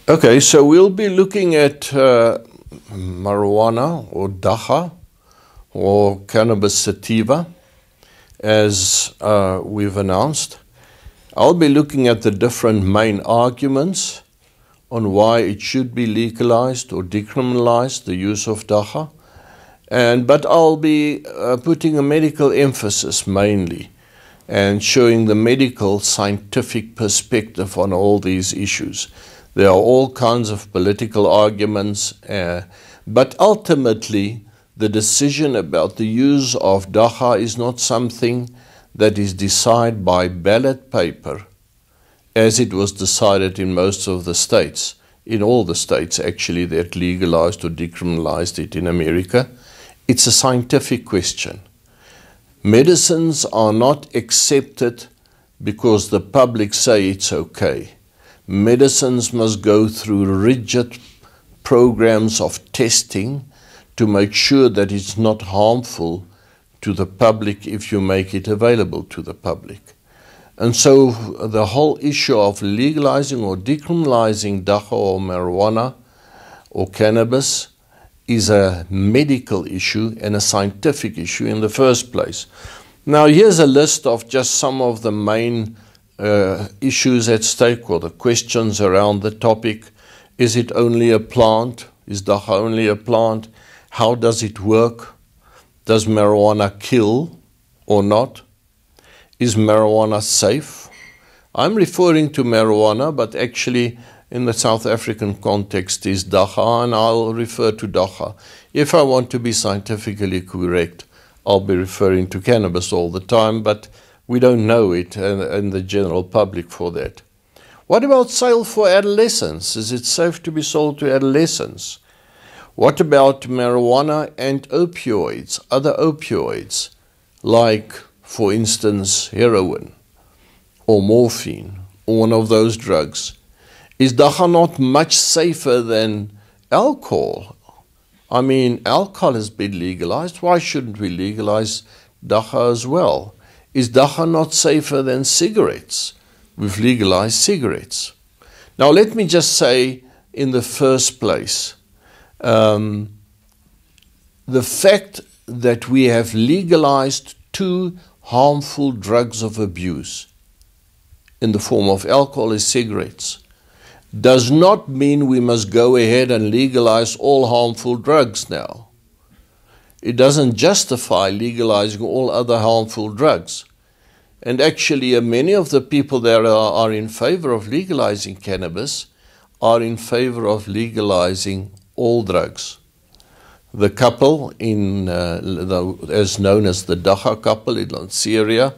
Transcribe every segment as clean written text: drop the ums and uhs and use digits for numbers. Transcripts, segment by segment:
Okay, so we'll be looking at marijuana or dagga or cannabis sativa, as we've announced. I'll be looking at the different main arguments on why it should be legalized or decriminalized, the use of dagga. But I'll be putting a medical emphasis mainly and showing the medical scientific perspective on all these issues. There are all kinds of political arguments, but ultimately the decision about the use of dagga is not something that is decided by ballot paper, as it was decided in most of the states, in all the states actually that legalized or decriminalized it in America. It's a scientific question. Medicines are not accepted because the public say it's okay. Medicines must go through rigid programs of testing to make sure that it's not harmful to the public if you make it available to the public. And so the whole issue of legalizing or decriminalizing dagga or marijuana or cannabis is a medical issue and a scientific issue in the first place. Now here's a list of just some of the main issues at stake, or the questions around the topic. Is it only a plant? Is dagga only a plant? How does it work? Does marijuana kill or not? Is marijuana safe? I'm referring to marijuana, but actually in the South African context is dagga, and I'll refer to dagga. If I want to be scientifically correct, I'll be referring to cannabis all the time, but we don't know it and the general public for that. What about sale for adolescents? Is it safe to be sold to adolescents? What about marijuana and opioids, other opioids, like, for instance, heroin or morphine or one of those drugs? Is dagga not much safer than alcohol? I mean, alcohol has been legalized. Why shouldn't we legalize dagga as well? Is dagga not safer than cigarettes? We've legalized cigarettes. Now, let me just say in the first place, the fact that we have legalized two harmful drugs of abuse in the form of alcohol and cigarettes does not mean we must go ahead and legalize all harmful drugs now. It doesn't justify legalizing all other harmful drugs. And actually, many of the people that are in favor of legalizing cannabis are in favor of legalizing all drugs. The couple, as known as the dagga couple in Syria,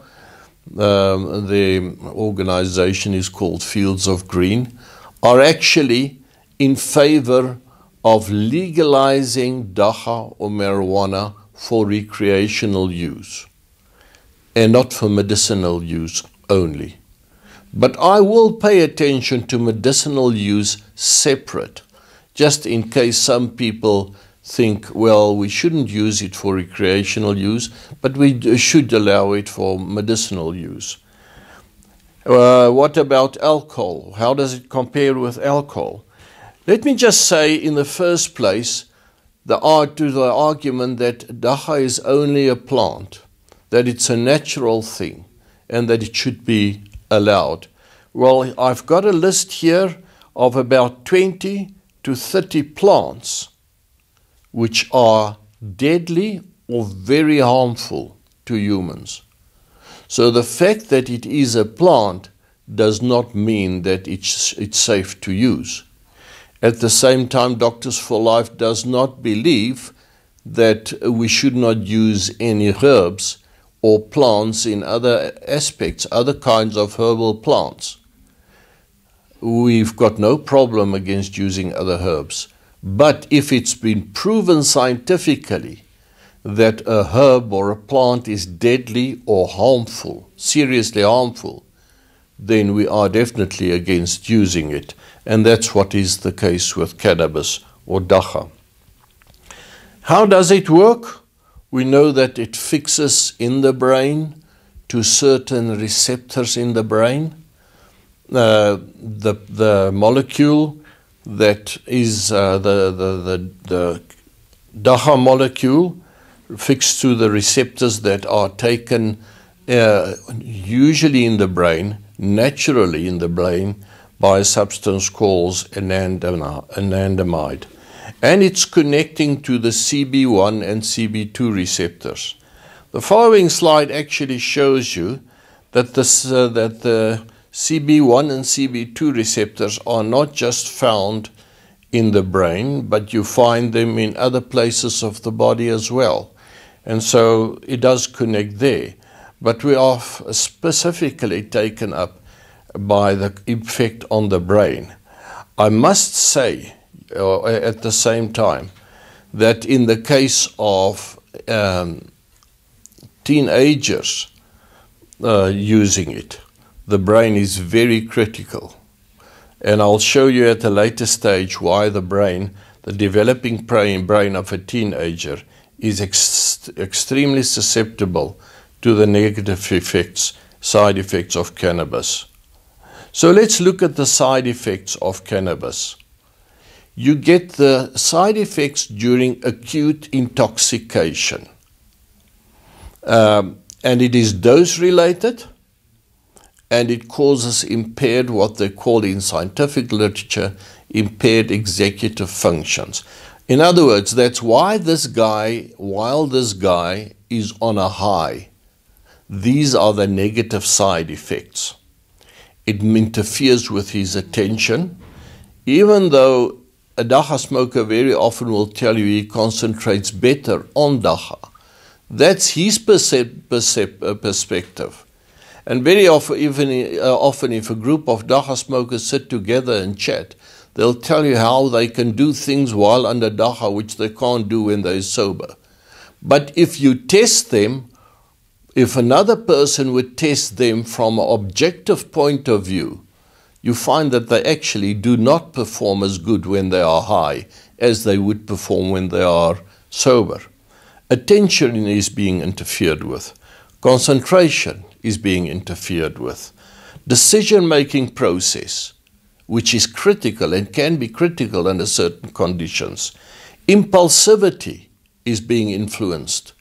the organization is called Fields of Green, are actually in favor of legalizing dagga or marijuana for recreational use and not for medicinal use only. But I will pay attention to medicinal use separate, just in case some people think, well, we shouldn't use it for recreational use, but we should allow it for medicinal use. What about alcohol? How does it compare with alcohol? Let me just say in the first place, to the argument that dagga is only a plant, that it's a natural thing, and that it should be allowed. Well, I've got a list here of about 20 to 30 plants which are deadly or very harmful to humans. So the fact that it is a plant does not mean that it's safe to use. At the same time, Doctors for Life does not believe that we should not use any herbs or plants in other aspects, other kinds of herbal plants. We've got no problem against using other herbs. But if it's been proven scientifically that a herb or a plant is deadly or harmful, seriously harmful, then we are definitely against using it. And that's what is the case with cannabis or dagga. How does it work? We know that it fixes in the brain to certain receptors in the brain. The molecule that is the dagga molecule fixed to the receptors that are taken usually in the brain, naturally in the brain, by a substance called anandamide. And it's connecting to the CB1 and CB2 receptors. The following slide actually shows you that the CB1 and CB2 receptors are not just found in the brain, but you find them in other places of the body as well. And so it does connect there. But we are specifically taken up by the effect on the brain. I must say, at the same time, that in the case of teenagers using it, the brain is very critical. And I'll show you at a later stage why the brain, the developing brain of a teenager, is extremely susceptible to the negative side effects of cannabis. So let's look at the side effects of cannabis. You get the side effects during acute intoxication. And it is dose-related, and it causes impaired, what they call in scientific literature, impaired executive functions. In other words, that's why this guy, while this guy is on a high, these are the negative side effects. It interferes with his attention, even though a dagga smoker very often will tell you he concentrates better on dagga. That's his perspective. And very often, often if a group of dagga smokers sit together and chat, they'll tell you how they can do things while under dagga which they can't do when they're sober. But if you test them, if another person would test them from an objective point of view, you find that they actually do not perform as good when they are high as they would perform when they are sober. Attention is being interfered with. Concentration is being interfered with. Decision-making process, which is critical and can be critical under certain conditions. Impulsivity is being influenced.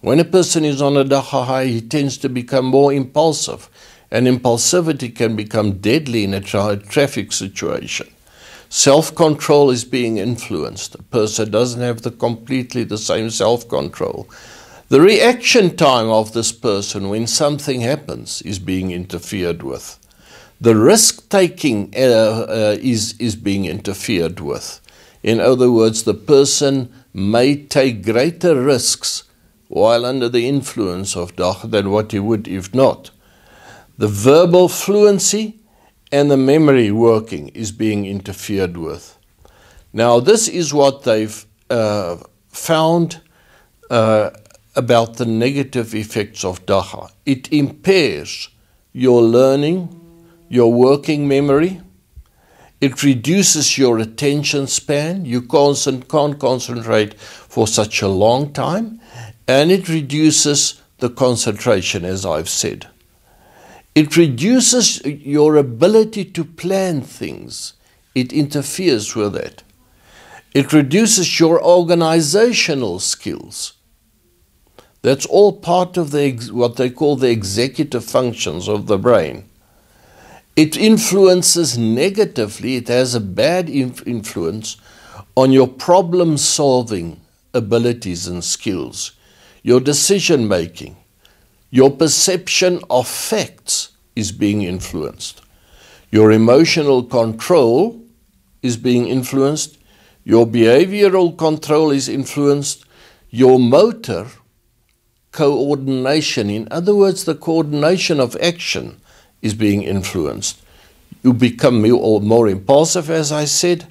When a person is on a dagga high, he tends to become more impulsive, and impulsivity can become deadly in a traffic situation. Self-control is being influenced. A person doesn't have completely the same self-control. The reaction time of this person when something happens is being interfered with. The risk-taking is being interfered with. In other words, the person may take greater risks while under the influence of dagga than what he would if not. The verbal fluency and the memory working is being interfered with. Now, this is what they've found about the negative effects of dagga. It impairs your learning, your working memory. It reduces your attention span. You can't concentrate for such a long time. And it reduces the concentration, as I've said. It reduces your ability to plan things. It interferes with that. It reduces your organizational skills. That's all part of what they call the executive functions of the brain. It influences negatively, it has a bad influence on your problem-solving abilities and skills, your decision-making. Your perception of facts is being influenced. Your emotional control is being influenced. Your behavioral control is influenced. Your motor coordination, in other words, the coordination of action, is being influenced. You become more impulsive, as I said,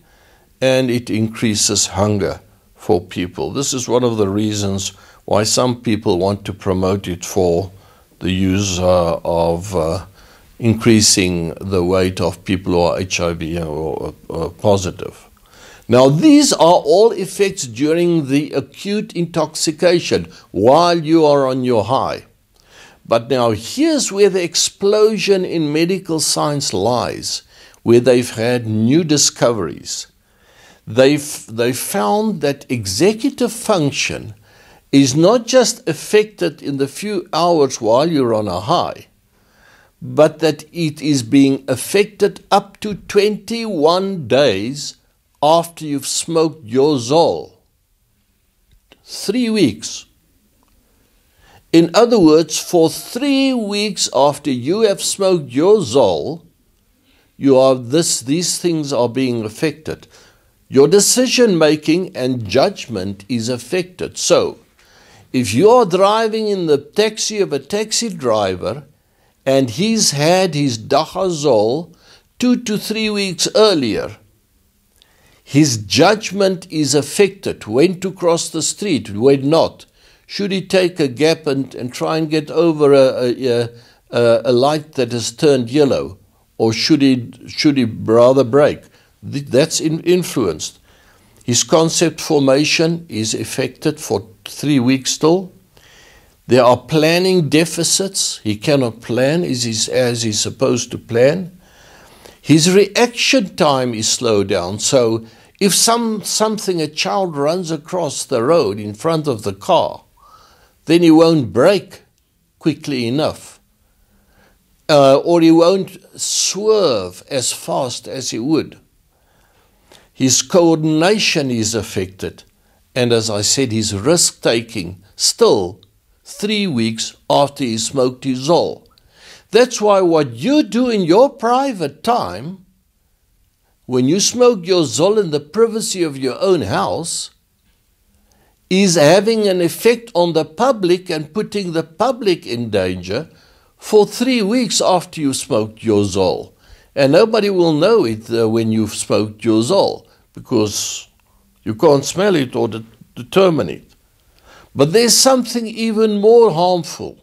and it increases hunger for people. This is one of the reasons why some people want to promote it for the use of increasing the weight of people who are HIV or positive. Now, these are all effects during the acute intoxication while you are on your high. But now here's where the explosion in medical science lies. where they've had new discoveries. They've found that executive function is not just affected in the few hours while you're on a high, but that it is being affected up to 21 days after you've smoked your Zol. 3 weeks. In other words, for 3 weeks after you have smoked your Zol, these things are being affected. Your decision making and judgment is affected. So, if you are driving in the taxi of a taxi driver and he's had his dagga Zol 2 to 3 weeks earlier, his judgment is affected. When to cross the street, when not. Should he take a gap and try and get over a light that has turned yellow? Or should he rather brake? That's influenced. His concept formation is affected for 3 weeks still. There are planning deficits. He cannot plan as he's supposed to plan. His reaction time is slowed down. So if a child runs across the road in front of the car, then he won't brake quickly enough. Or he won't swerve as fast as he would. His coordination is affected. And as I said, his risk-taking still 3 weeks after he smoked his Zol. That's why what you do in your private time, when you smoke your Zol in the privacy of your own house, is having an effect on the public and putting the public in danger for 3 weeks after you smoked your Zol. And nobody will know it when you've smoked your Zol, because you can't smell it or determine it. But there's something even more harmful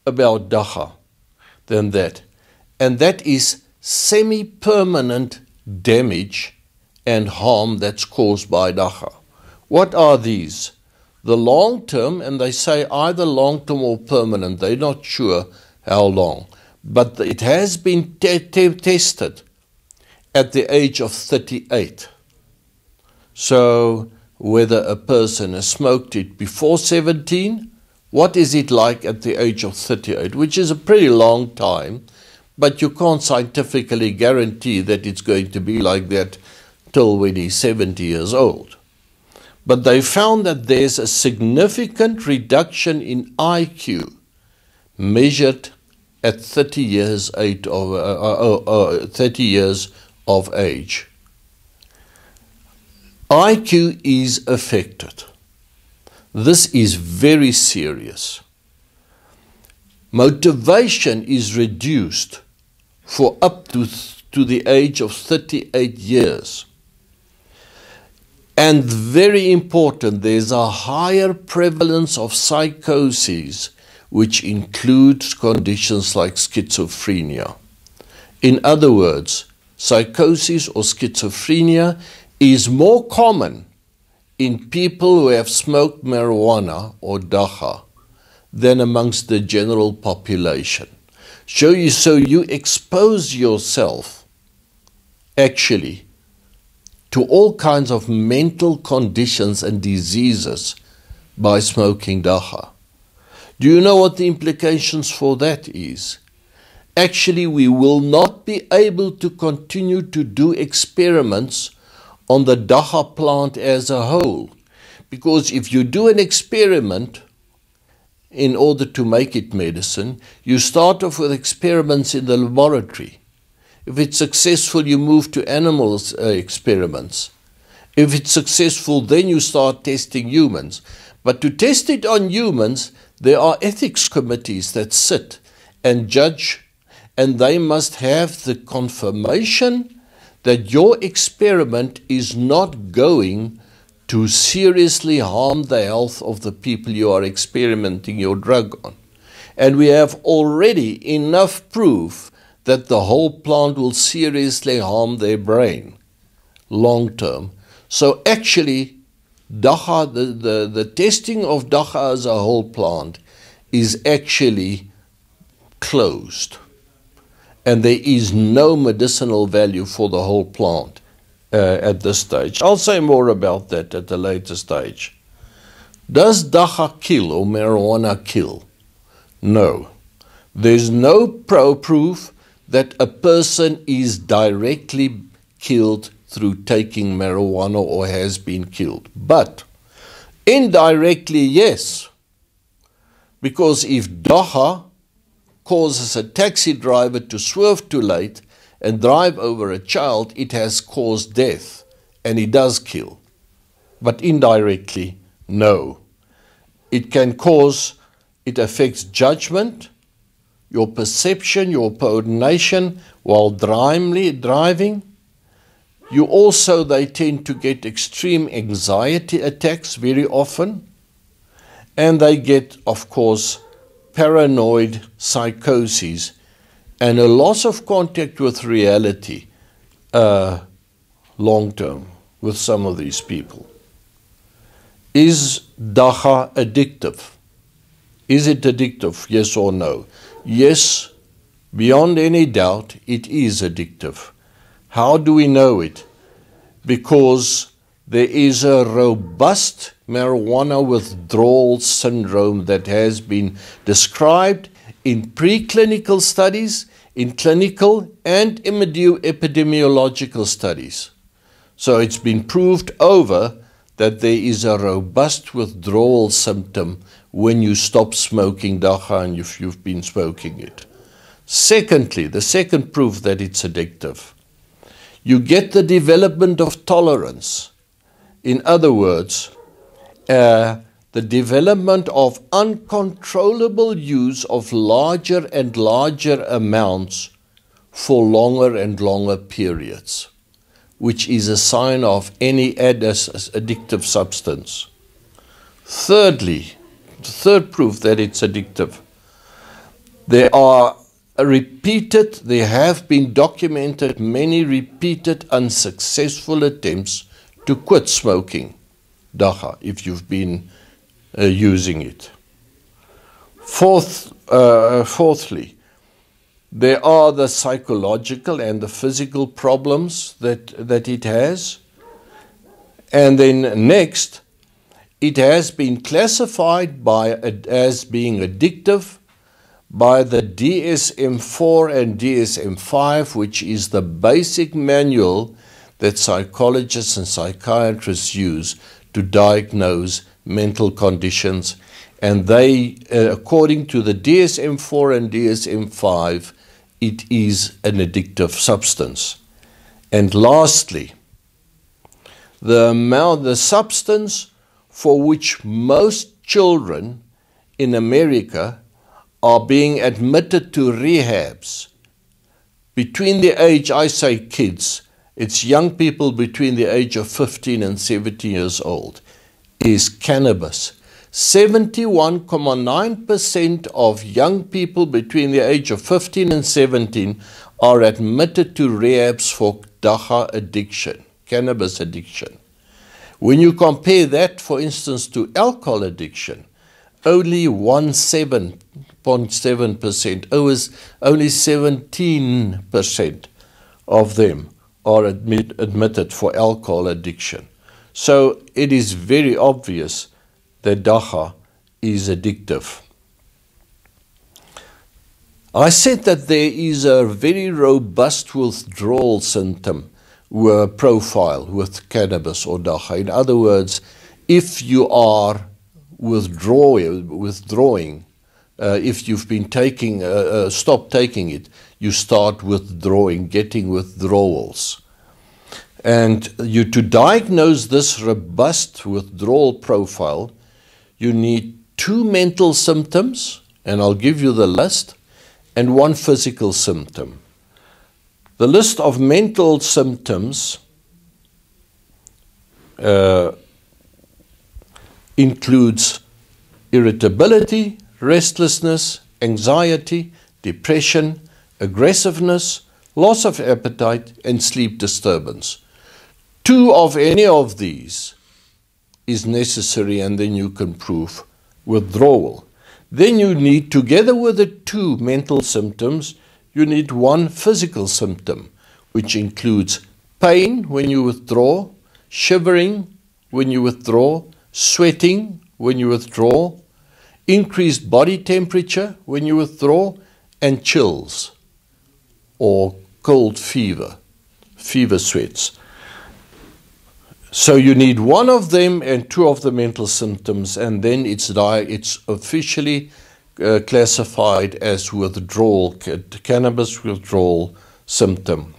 about dagga than that, and that is semi-permanent damage and harm that's caused by dagga. What are these? The long-term, and they say either long-term or permanent, they're not sure how long, but it has been tested at the age of 38. So whether a person has smoked it before 17, what is it like at the age of 38, which is a pretty long time, but you can't scientifically guarantee that it's going to be like that till when he's 70 years old. But they found that there's a significant reduction in IQ measured at 30 years of age. IQ is affected. This is very serious. Motivation is reduced for up to the age of 38 years. And very important, there's a higher prevalence of psychoses, which includes conditions like schizophrenia. In other words, psychosis or schizophrenia is more common in people who have smoked marijuana or dagga than amongst the general population. So you expose yourself actually to all kinds of mental conditions and diseases by smoking dagga. Do you know what the implications for that is? Actually, we will not be able to continue to do experiments on the dagga plant as a whole. Because if you do an experiment in order to make it medicine, you start off with experiments in the laboratory. If it's successful, you move to animals experiments. If it's successful, then you start testing humans. But to test it on humans, there are ethics committees that sit and judge, and they must have the confirmation that your experiment is not going to seriously harm the health of the people you are experimenting your drug on. And we have already enough proof that the whole plant will seriously harm their brain long term. So actually, dagga, the testing of dagga as a whole plant is actually closed. and there is no medicinal value for the whole plant at this stage. I'll say more about that at a later stage. Does dagga kill or marijuana kill? No. There's no proof that a person is directly killed through taking marijuana or has been killed. But indirectly, yes. Because if dagga causes a taxi driver to swerve too late and drive over a child, it has caused death, and it does kill. But indirectly, no. It can cause, it affects judgment, your perception, your coordination while driving. You also, they tend to get extreme anxiety attacks very often, and they get, of course, paranoid psychoses and a loss of contact with reality long term with some of these people. Is dagga addictive? Is it addictive, yes or no? Yes, beyond any doubt, it is addictive. How do we know it? Because there is a robust marijuana withdrawal syndrome that has been described in preclinical studies, in clinical and epidemiological studies. So it's been proved over that there is a robust withdrawal symptom when you stop smoking dagga and if you've been smoking it. Secondly, the second proof that it's addictive, you get the development of tolerance. In other words, the development of uncontrollable use of larger and larger amounts for longer and longer periods, which is a sign of any addictive substance. Thirdly, the third proof that it's addictive, there have been documented many repeated unsuccessful attempts to quit smoking dagga if you've been using it. Fourthly, there are the psychological and the physical problems that it has. And then next, it has been classified as being addictive by the DSM-4 and DSM-5, which is the basic manual that psychologists and psychiatrists use to diagnose mental conditions. And they, according to the DSM-4 and DSM-5, it is an addictive substance. And lastly, the substance for which most children in America are being admitted to rehabs between the age, I say kids, it's young people between the age of 15 and 17 years old, is cannabis. 71.9% of young people between the age of 15 and 17 are admitted to rehabs for dagga addiction, cannabis addiction. When you compare that, for instance, to alcohol addiction, only 17.7%, only 17% of them are admitted for alcohol addiction. So it is very obvious that dagga is addictive. I said that there is a very robust withdrawal symptom profile with cannabis or dagga. In other words, if you are withdrawing, if you've been stopped taking it, you start withdrawing, getting withdrawals. And to diagnose this robust withdrawal profile, you need 2 mental symptoms, and I'll give you the list, and 1 physical symptom. The list of mental symptoms includes irritability, restlessness, anxiety, depression, aggressiveness, loss of appetite, and sleep disturbance. 2 of any of these is necessary, and then you can prove withdrawal. Then you need, together with the 2 mental symptoms, you need one physical symptom, which includes pain when you withdraw, shivering when you withdraw, sweating when you withdraw, increased body temperature when you withdraw, and chills or cold fever, fever sweats. So you need one of them and two of the mental symptoms, and then it's officially classified as withdrawal, cannabis withdrawal symptom.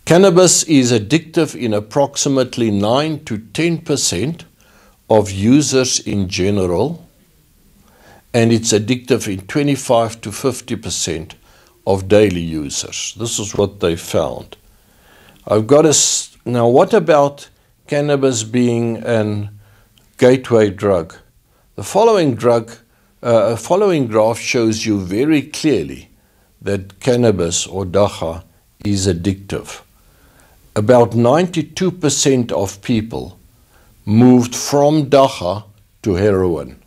Cannabis is addictive in approximately 9 to 10% of users in general, and it's addictive in 25 to 50% of daily users. This is what they found. Now, what about cannabis being a gateway drug? The following graph shows you very clearly that cannabis or dagga is addictive. About 92% of people moved from dagga to heroin.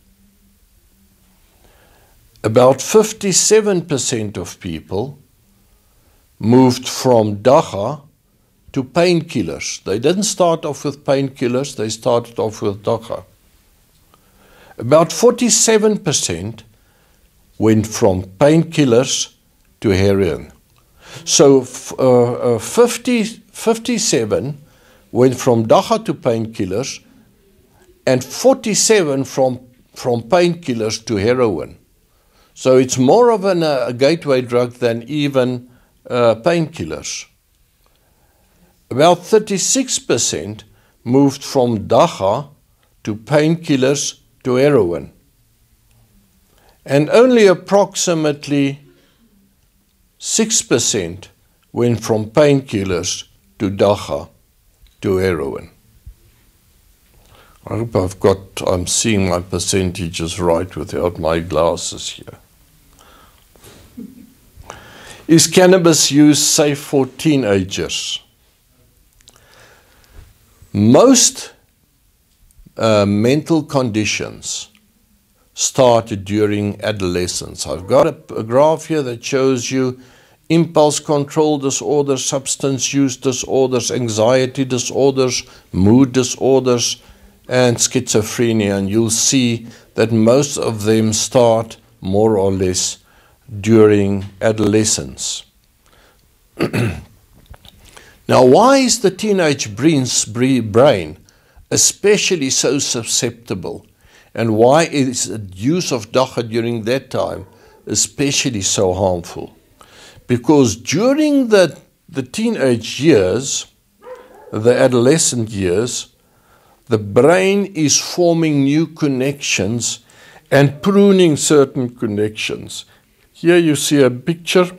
About 57% of people moved from dagga to painkillers. They didn't start off with painkillers, they started off with dagga. About 47% went from painkillers to heroin. So 57 went from dagga to painkillers, and 47 from painkillers to heroin. So it's more of a gateway drug than even painkillers. About 36% moved from dagga to painkillers to heroin. And only approximately 6% went from painkillers to dagga to heroin. I hope I'm seeing my percentages right without my glasses here. Is cannabis use safe for teenagers? Most mental conditions start during adolescence. I've got a graph here that shows you impulse control disorders, substance use disorders, anxiety disorders, mood disorders, and schizophrenia. And you'll see that most of them start more or less during adolescence. Now, why is the teenage brain especially so susceptible? And why is the use of dagga during that time especially so harmful? Because during the teenage years, the adolescent years, the brain is forming new connections and pruning certain connections. Here you see a picture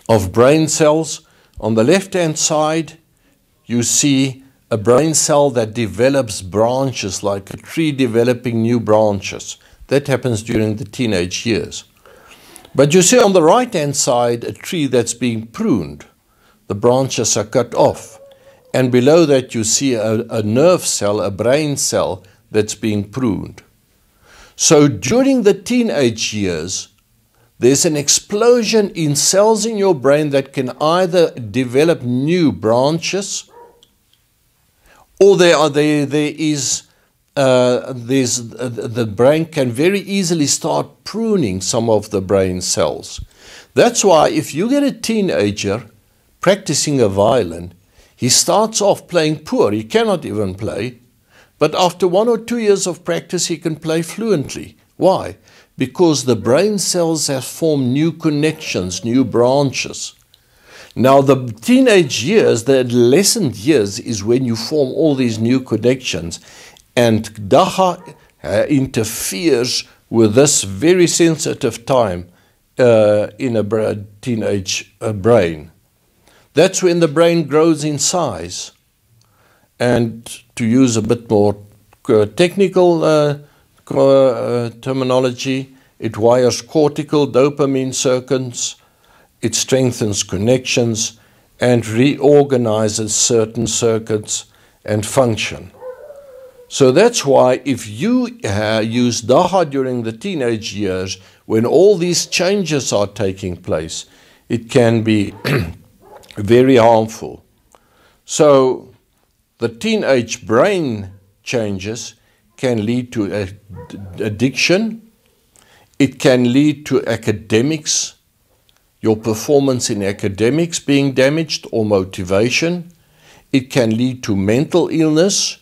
of brain cells. On the left-hand side, you see a brain cell that develops branches, like a tree developing new branches. That happens during the teenage years. But you see on the right-hand side a tree that's being pruned. The branches are cut off. And below that you see a nerve cell, a brain cell that's being pruned. So during the teenage years, there's an explosion in cells in your brain that can either develop new branches, or the brain can very easily start pruning some of the brain cells. That's why if you get a teenager practicing a violin, he starts off playing poor. He cannot even play. But after 1 or 2 years of practice, he can play fluently. Why? Because the brain cells have formed new connections, new branches. Now, the teenage years, the adolescent years, is when you form all these new connections. And dagga interferes with this very sensitive time in a teenage brain. That's when the brain grows in size. And to use a bit more technical terminology, it wires cortical dopamine circuits, it strengthens connections, and reorganizes certain circuits and function. So that's why if you use dagga during the teenage years, when all these changes are taking place, it can be very harmful. So the teenage brain changes can lead to addiction. It can lead to academics, your performance in academics being damaged, or motivation. It can lead to mental illness.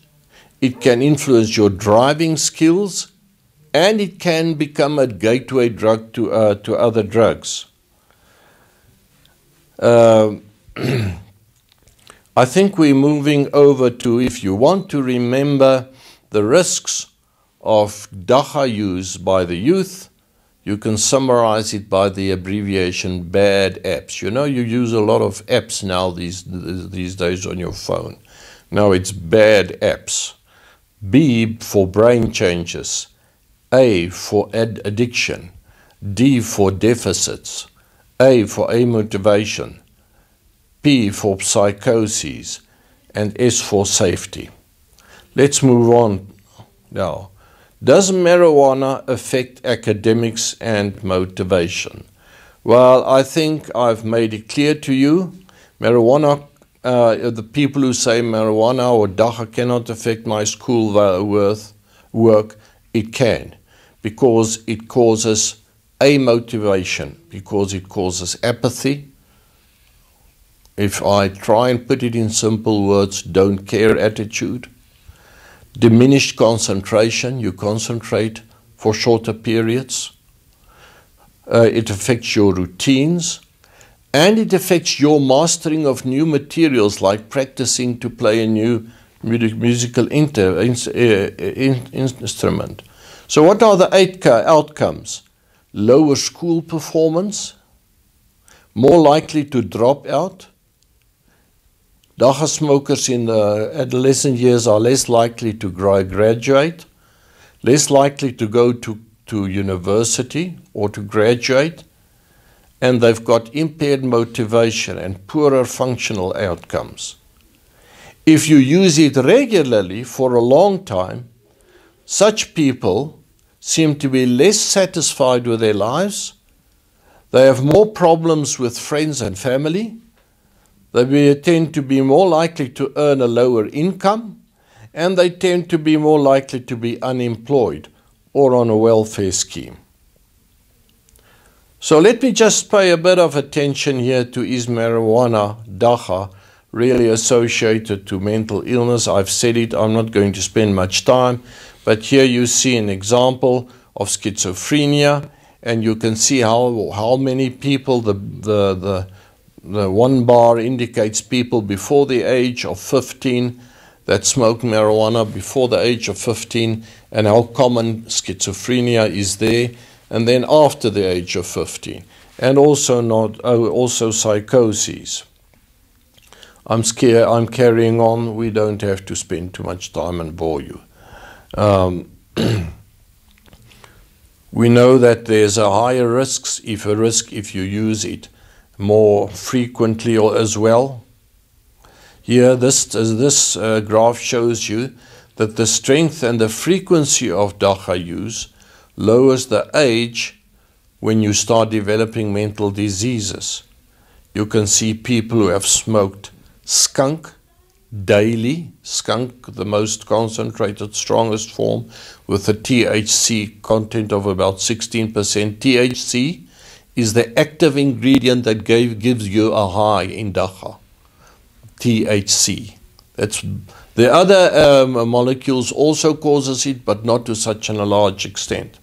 It can influence your driving skills, and it can become a gateway drug to other drugs. I think we're moving over to, if you want to remember the risks of dagga use by the youth, you can summarize it by the abbreviation BAD apps. You know, you use a lot of apps now these days on your phone. Now it's BAD apps. B for brain changes, A for addiction, D for deficits, A for amotivation, P for psychoses, and S for safety. Let's move on now. Does marijuana affect academics and motivation? Well, I think I've made it clear to you. Marijuana, the people who say marijuana or dagga cannot affect my school work, it can, because it causes amotivation, because it causes apathy. If I try and put it in simple words, don't care attitude. Diminished concentration, you concentrate for shorter periods. It affects your routines, and it affects your mastering of new materials, like practicing to play a new musical instrument. So what are the 8 outcomes? Lower school performance, more likely to drop out. Dagga smokers in the adolescent years are less likely to graduate, less likely to go to university or to graduate, and they've got impaired motivation and poorer functional outcomes. If you use it regularly for a long time, such people seem to be less satisfied with their lives. They have more problems with friends and family. They tend to be more likely to earn a lower income, and they tend to be more likely to be unemployed or on a welfare scheme. So let me just pay a bit of attention here to, is marijuana, dagga, really associated to mental illness? I've said it, I'm not going to spend much time, but here you see an example of schizophrenia, and you can see how many people, the one bar indicates people before the age of 15 that smoke marijuana before the age of 15, and how common schizophrenia is there, and then after the age of 15, and also psychoses. I'm carrying on. We don't have to spend too much time and bore you. We know that there's a higher risk if you use it more frequently or as well. Here, this graph shows you that the strength and the frequency of dagga use lowers the age when you start developing mental diseases. You can see people who have smoked skunk daily, skunk, the most concentrated, strongest form, with a THC content of about 16%. THC is the active ingredient that gives you a high in dagga. THC. That's the other molecules also causes it, but not to such a large extent.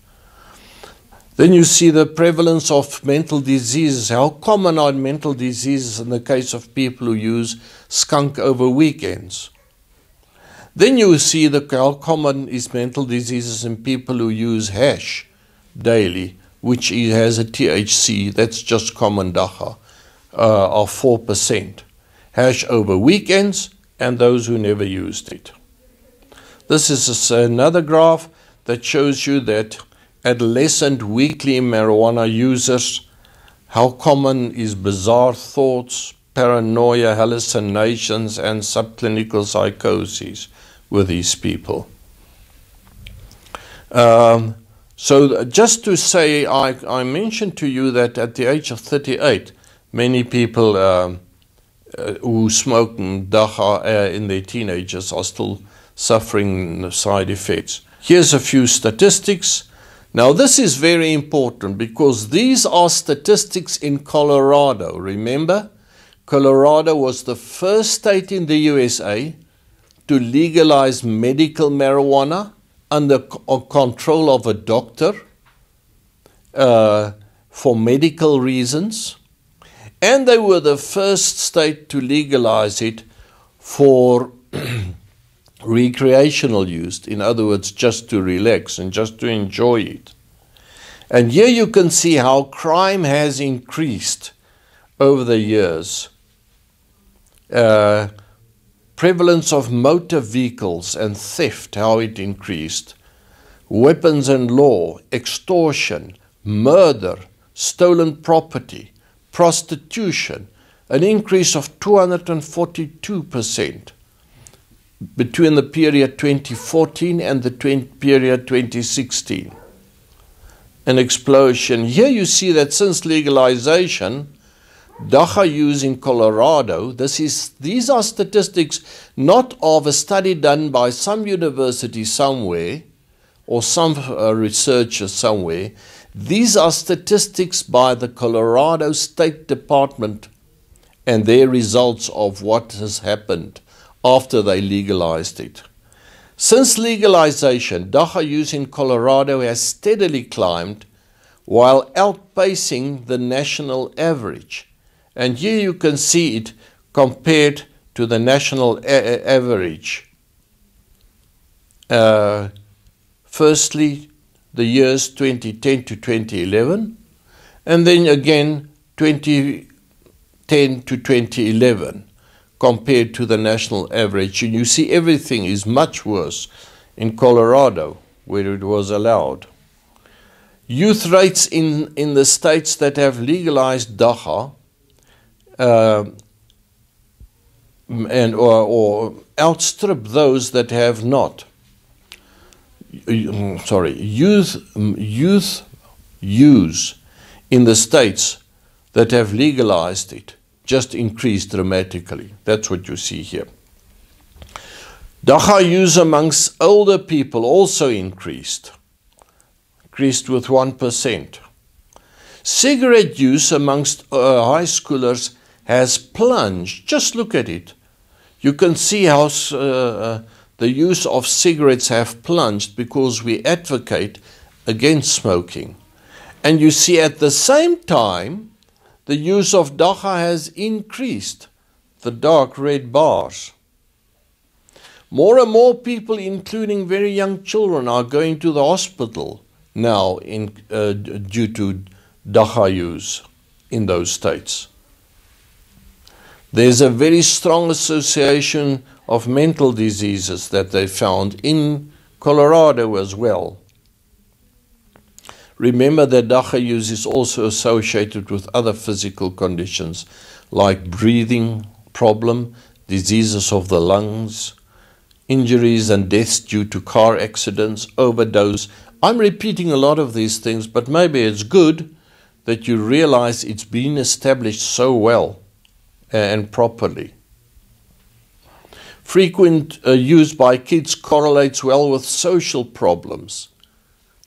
Then you see the prevalence of mental diseases. How common are mental diseases in the case of people who use skunk over weekends? Then you see how common is mental diseases in people who use hash daily, which has a THC, that's just common dagga, of 4%. Hash over weekends and those who never used it. This is another graph that shows you that adolescent weekly marijuana users, how common is bizarre thoughts, paranoia, hallucinations, and subclinical psychoses with these people. So just to say, I mentioned to you that at the age of 38, many people who smoke dagga in their teenagers are still suffering side effects. Here's a few statistics. Now this is very important because these are statistics in Colorado. Remember, Colorado was the first state in the USA to legalize medical marijuana under control of a doctor for medical reasons. And they were the first state to legalize it for recreational use. In other words, just to relax and just to enjoy it. And here you can see how crime has increased over the years. Prevalence of motor vehicles and theft, how it increased. Weapons and law, extortion, murder, stolen property, prostitution, an increase of 242% between the period 2014 and the period 2016. An explosion. Here you see that since legalization, dagga use in Colorado, these are statistics not of a study done by some university somewhere or some researcher somewhere. These are statistics by the Colorado State Department and their results of what has happened after they legalized it. Since legalization, dagga use in Colorado has steadily climbed while outpacing the national average. And here you can see it compared to the national average. Firstly, the years 2010 to 2011, and then again 2010 to 2011 compared to the national average. And you see everything is much worse in Colorado, where it was allowed. Youth rates in the states that have legalized dagga or outstrip those that have not. Youth use in the states that have legalized it just increased dramatically. That's what you see here. Dagga use amongst older people also increased with 1%. Cigarette use amongst high schoolers has plunged. Just look at it. You can see how the use of cigarettes have plunged because we advocate against smoking. And you see at the same time, the use of dagga has increased, the dark red bars. More and more people, including very young children, are going to the hospital now due to dagga use in those states. There's a very strong association of mental diseases that they found in Colorado as well. Remember that dagga use is also associated with other physical conditions like breathing problem, diseases of the lungs, injuries and deaths due to car accidents, overdose. I'm repeating a lot of these things, but maybe it's good that you realize it's been established so well and properly. Frequent use by kids correlates well with social problems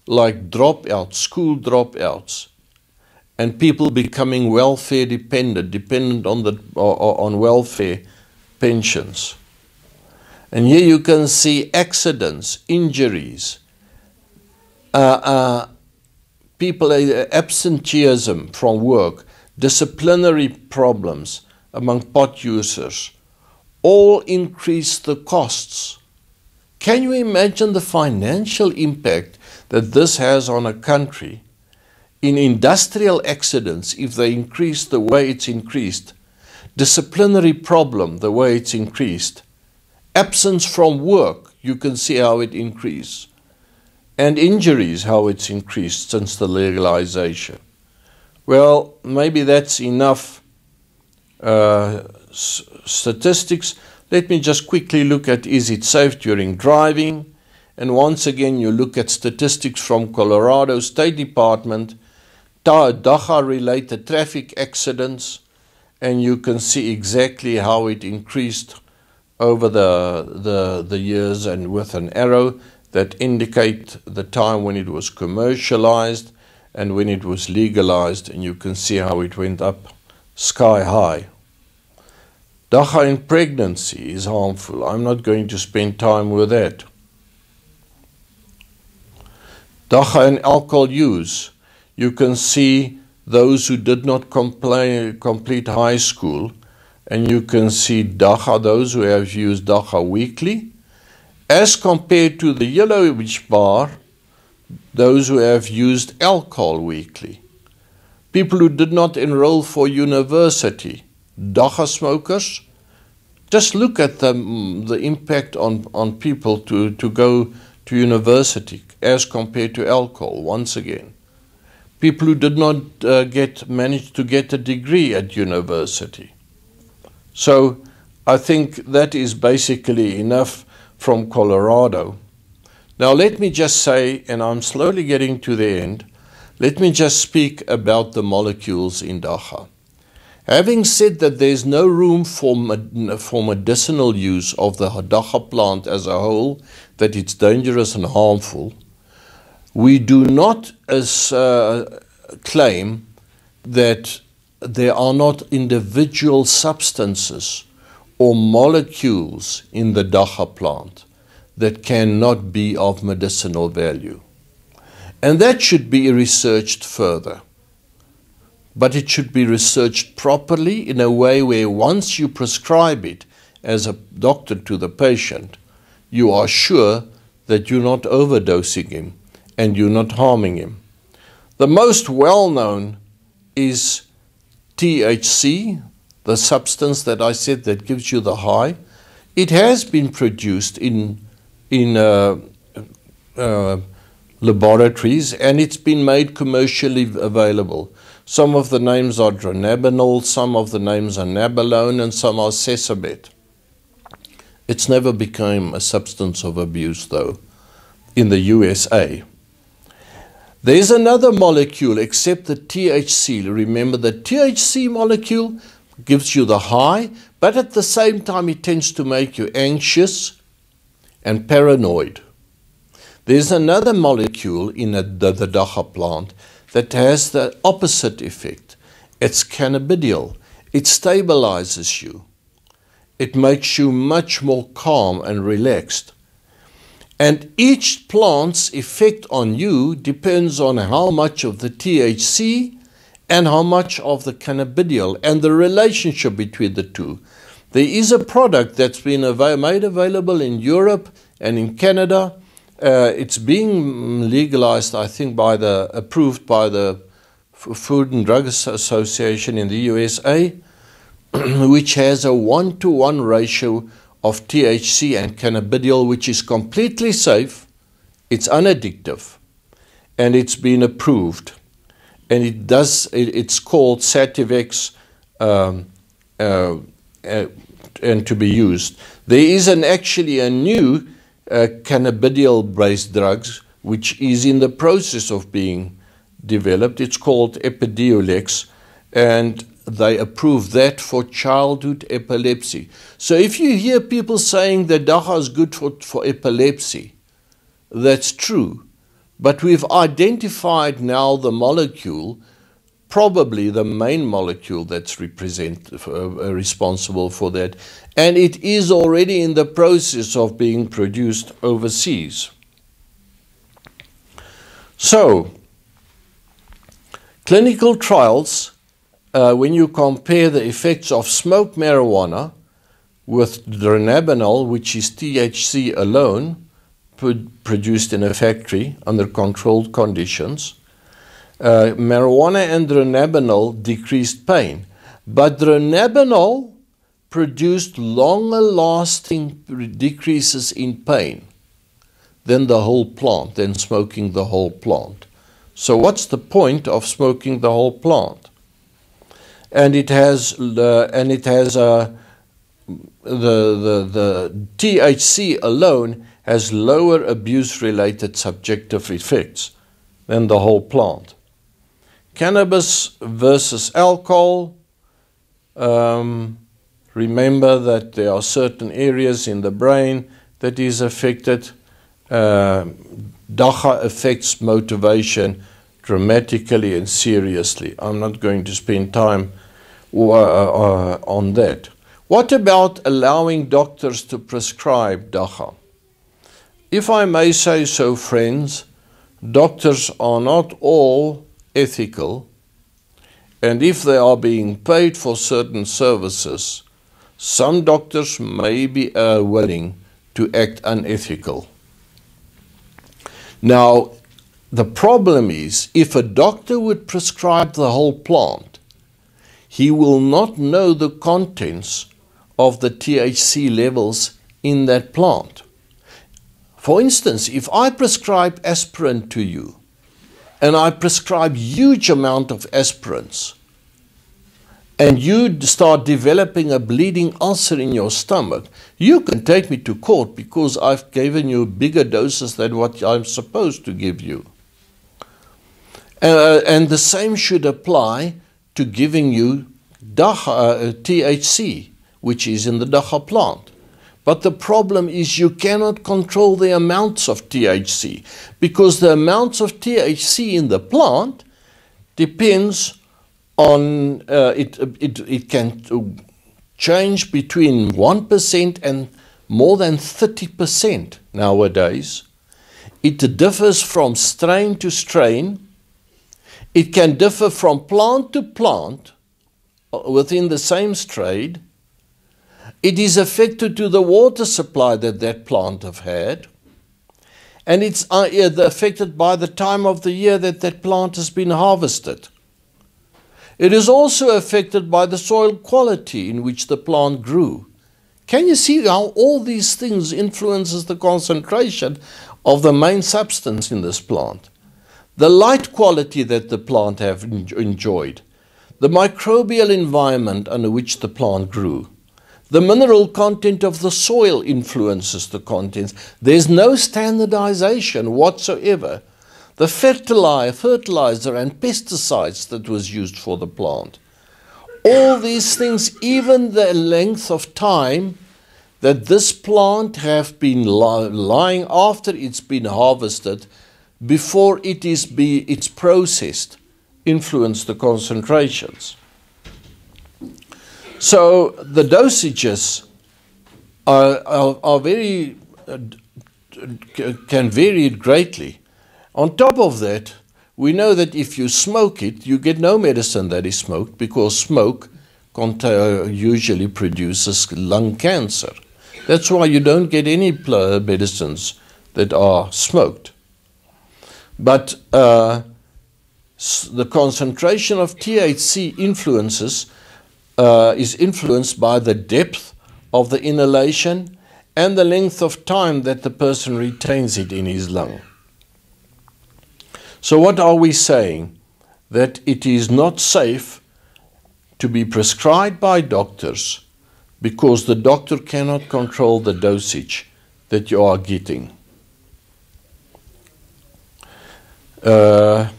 like dropouts, school dropouts, and people becoming welfare dependent on welfare pensions. And here you can see accidents, injuries, people absenteeism from work, disciplinary problems among pot users, all increase the costs. Can you imagine the financial impact that this has on a country? In industrial accidents, if they increase the way it's increased, disciplinary problem the way it's increased, absence from work, you can see how it increased, and injuries, how it's increased since the legalization. Well, maybe that's enough statistics. Let me just quickly look at, is it safe during driving? And once again, you look at statistics from Colorado State Department, dagga-related traffic accidents, and you can see exactly how it increased over the years, and with an arrow that indicate the time when it was commercialized and when it was legalized, and you can see how it went up sky high. Dagga in pregnancy is harmful. I'm not going to spend time with that. Dagga in alcohol use. You can see those who did not complete high school, and you can see dagga, those who have used dagga weekly, as compared to the yellowish bar, those who have used alcohol weekly. People who did not enroll for university, dagga smokers. Just look at the impact on people to go to university as compared to alcohol, once again. People who did not manage to get a degree at university. So I think that is basically enough from Colorado. Now let me just say, and I'm slowly getting to the end, let me just speak about the molecules in dagga. Having said that there's no room for medicinal use of the dagga plant as a whole, that it's dangerous and harmful, we do not claim that there are not individual substances or molecules in the dagga plant that cannot be of medicinal value. And that should be researched further. But it should be researched properly in a way where once you prescribe it as a doctor to the patient, you are sure that you're not overdosing him and you're not harming him. The most well-known is THC, the substance that I said that gives you the high. It has been produced in laboratories, and it's been made commercially available. Some of the names are dronabinol, some of the names are nabilone, and some are Stemmet. It's never become a substance of abuse, though, in the USA. There's another molecule except the THC. Remember, the THC molecule gives you the high, but at the same time it tends to make you anxious and paranoid. There's another molecule in the dagga plant that has the opposite effect. It's cannabidiol. It stabilizes you. It makes you much more calm and relaxed. And each plant's effect on you depends on how much of the THC and how much of the cannabidiol and the relationship between the two. There is a product that's been made available in Europe and in Canada. It's being legalized, I think, approved by the Food and Drug Association in the USA, which has a 1-to-1 ratio of THC and cannabidiol, which is completely safe, it's unaddictive, and it's been approved. And it's called Sativex, and to be used. There is actually a new cannabidiol-based drugs, which is in the process of being developed. It's called Epidiolex, and they approve that for childhood epilepsy. So if you hear people saying that dagga is good for epilepsy, that's true. But we've identified now the molecule, probably the main molecule that's responsible for that, and it is already in the process of being produced overseas. So, clinical trials, when you compare the effects of smoked marijuana with dronabinol, which is THC alone, produced in a factory under controlled conditions, marijuana and dronabinol decreased pain. But dronabinol produced longer-lasting decreases in pain than the whole plant, than smoking the whole plant. So what's the point of smoking the whole plant? And it has the THC alone has lower abuse-related subjective effects than the whole plant. Cannabis versus alcohol. Remember that there are certain areas in the brain that is affected. Dagga affects motivation dramatically and seriously. I'm not going to spend time on that. What about allowing doctors to prescribe dagga? If I may say so, friends, doctors are not all ethical, and if they are being paid for certain services, some doctors may be willing to act unethical. Now, the problem is, if a doctor would prescribe the whole plant, he will not know the contents of the THC levels in that plant. For instance, if I prescribe aspirin to you, and I prescribe huge amount of aspirins, and you start developing a bleeding ulcer in your stomach, you can take me to court because I've given you bigger doses than what I'm supposed to give you. And the same should apply to giving you THC, which is in the dagga plant. But the problem is you cannot control the amounts of THC, because the amounts of THC in the plant depends on, it can change between 1% and more than 30% nowadays. It differs from strain to strain. It can differ from plant to plant within the same strain. It is affected to the water supply that that plant have had. And it's affected by the time of the year that that plant has been harvested. It is also affected by the soil quality in which the plant grew. Can you see how all these things influences the concentration of the main substance in this plant? The light quality that the plant have enjoyed, the microbial environment under which the plant grew, the mineral content of the soil influences the contents. There's no standardization whatsoever. The fertilizer and pesticides that was used for the plant. All these things, even the length of time that this plant have been lying after it's been harvested, before it's processed, influence the concentrations. So the dosages are very, can vary greatly. On top of that, we know that if you smoke it, you get no medicine that is smoked, because smoke usually produces lung cancer. That's why you don't get any medicines that are smoked. But the concentration of THC is influenced by the depth of the inhalation and the length of time that the person retains it in his lung. So what are we saying? That it is not safe to be prescribed by doctors because the doctor cannot control the dosage that you are getting. There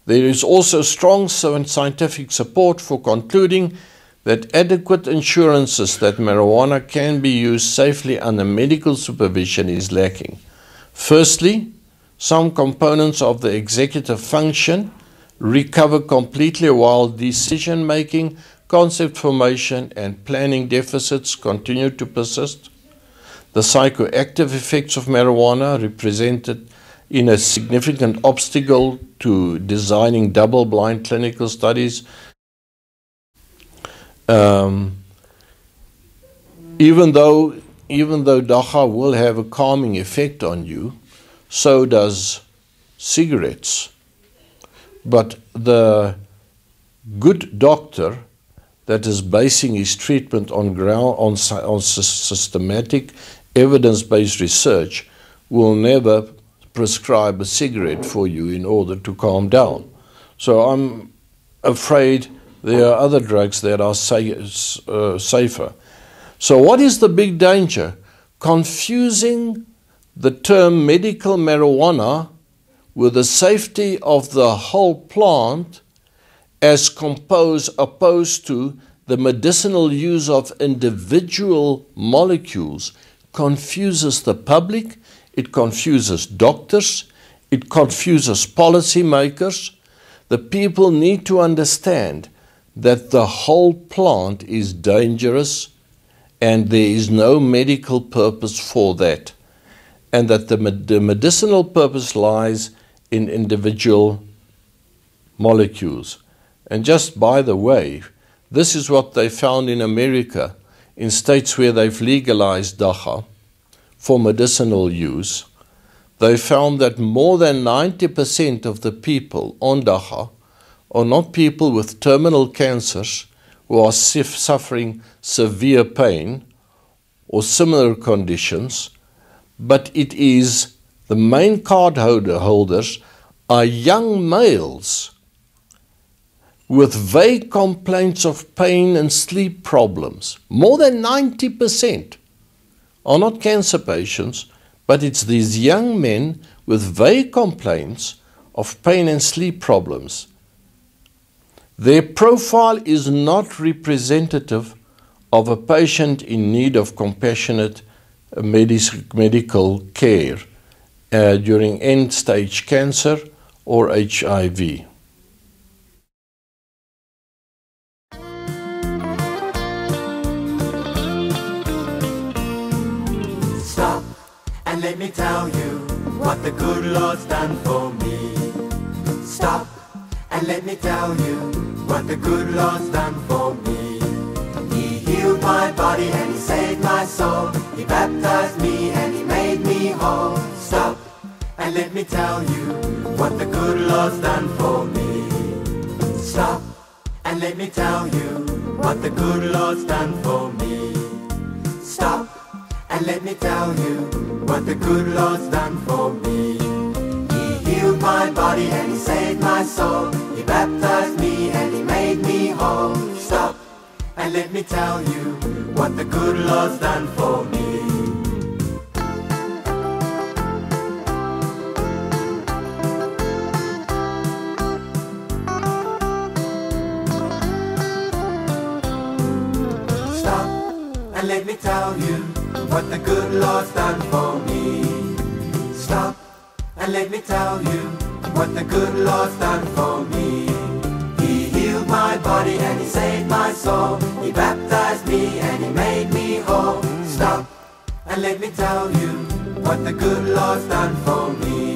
is also strong scientific support for concluding that adequate assurances that marijuana can be used safely under medical supervision is lacking. Firstly, some components of the executive function recover completely, while decision-making, concept formation, and planning deficits continue to persist. The psychoactive effects of marijuana represented in a significant obstacle to designing double-blind clinical studies. Even though dagga will have a calming effect on you, so does cigarettes. But the good doctor that is basing his treatment on systematic, evidence-based research will never prescribe a cigarette for you in order to calm down. So I'm afraid there are other drugs that are safer. So what is the big danger? Confusing the term medical marijuana with the safety of the whole plant as opposed to the medicinal use of individual molecules confuses the public, it confuses doctors, it confuses policymakers. The people need to understand that the whole plant is dangerous and there is no medical purpose for that, and that the medicinal purpose lies in individual molecules. And just by the way, this is what they found in America, in states where they've legalized dagga for medicinal use. They found that more than 90% of the people on dagga are not people with terminal cancers who are suffering severe pain or similar conditions, but it is the main card holders are young males with vague complaints of pain and sleep problems. More than 90% are not cancer patients, but it's these young men with vague complaints of pain and sleep problems. Their profile is not representative of a patient in need of compassionate medical care during end-stage cancer or HIV. Stop and let me tell you what the good Lord's done for me. Stop and let me tell you what the good Lord's done for me. He healed my body and He saved my soul. He baptized me and He made me whole. Stop and let me tell you what the good Lord's done for me. Stop and let me tell you what the good Lord's done for me. Stop and let me tell you what the good Lord's done for me. He healed my body and He saved my soul. He baptized me and He made me whole. Stop and let me tell you what the good Lord's done for me. Stop and let me tell you what the good Lord's done for me. Stop and let me tell you what the good Lord's done for me. He healed my body and He saved my soul. He baptized me and He made me whole. Stop and let me tell you what the good Lord's done for me.